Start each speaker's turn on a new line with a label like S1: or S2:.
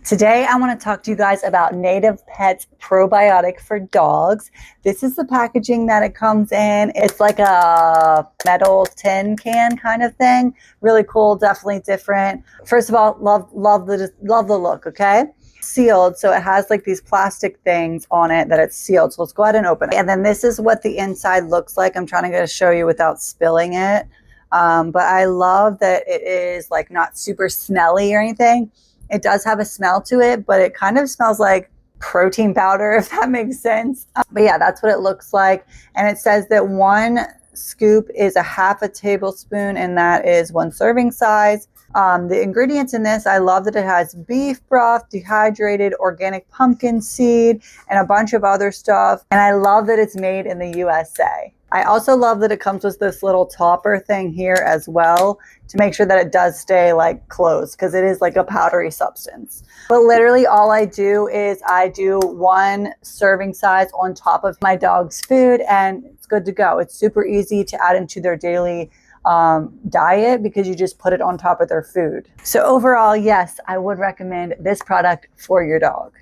S1: Today, I want to talk to you guys about Native Pets Probiotic for dogs. This is the packaging that it comes in. It's like a metal tin can kind of thing. Really cool, definitely different. First of all, love the look, okay? Sealed, so it has like these plastic things on it that it's sealed. So let's go ahead and open it. And then this is what the inside looks like. I'm trying to show you without spilling it. But I love that it is like not super smelly or anything. It does have a smell to it, but it kind of smells like protein powder, if that makes sense. But yeah, that's what it looks like. And it says that 1 scoop is a half a tablespoon, and that is 1 serving size. The ingredients in this, I love that it has beef broth, dehydrated organic pumpkin seed, and a bunch of other stuff. And I love that it's made in the USA. I also love that it comes with this little topper thing here as well to make sure that it does stay like closed, because it is like a powdery substance. But literally all I do is I do 1 serving size on top of my dog's food and it's good to go. It's super easy to add into their daily diet because you just put it on top of their food. So overall, yes, I would recommend this product for your dog.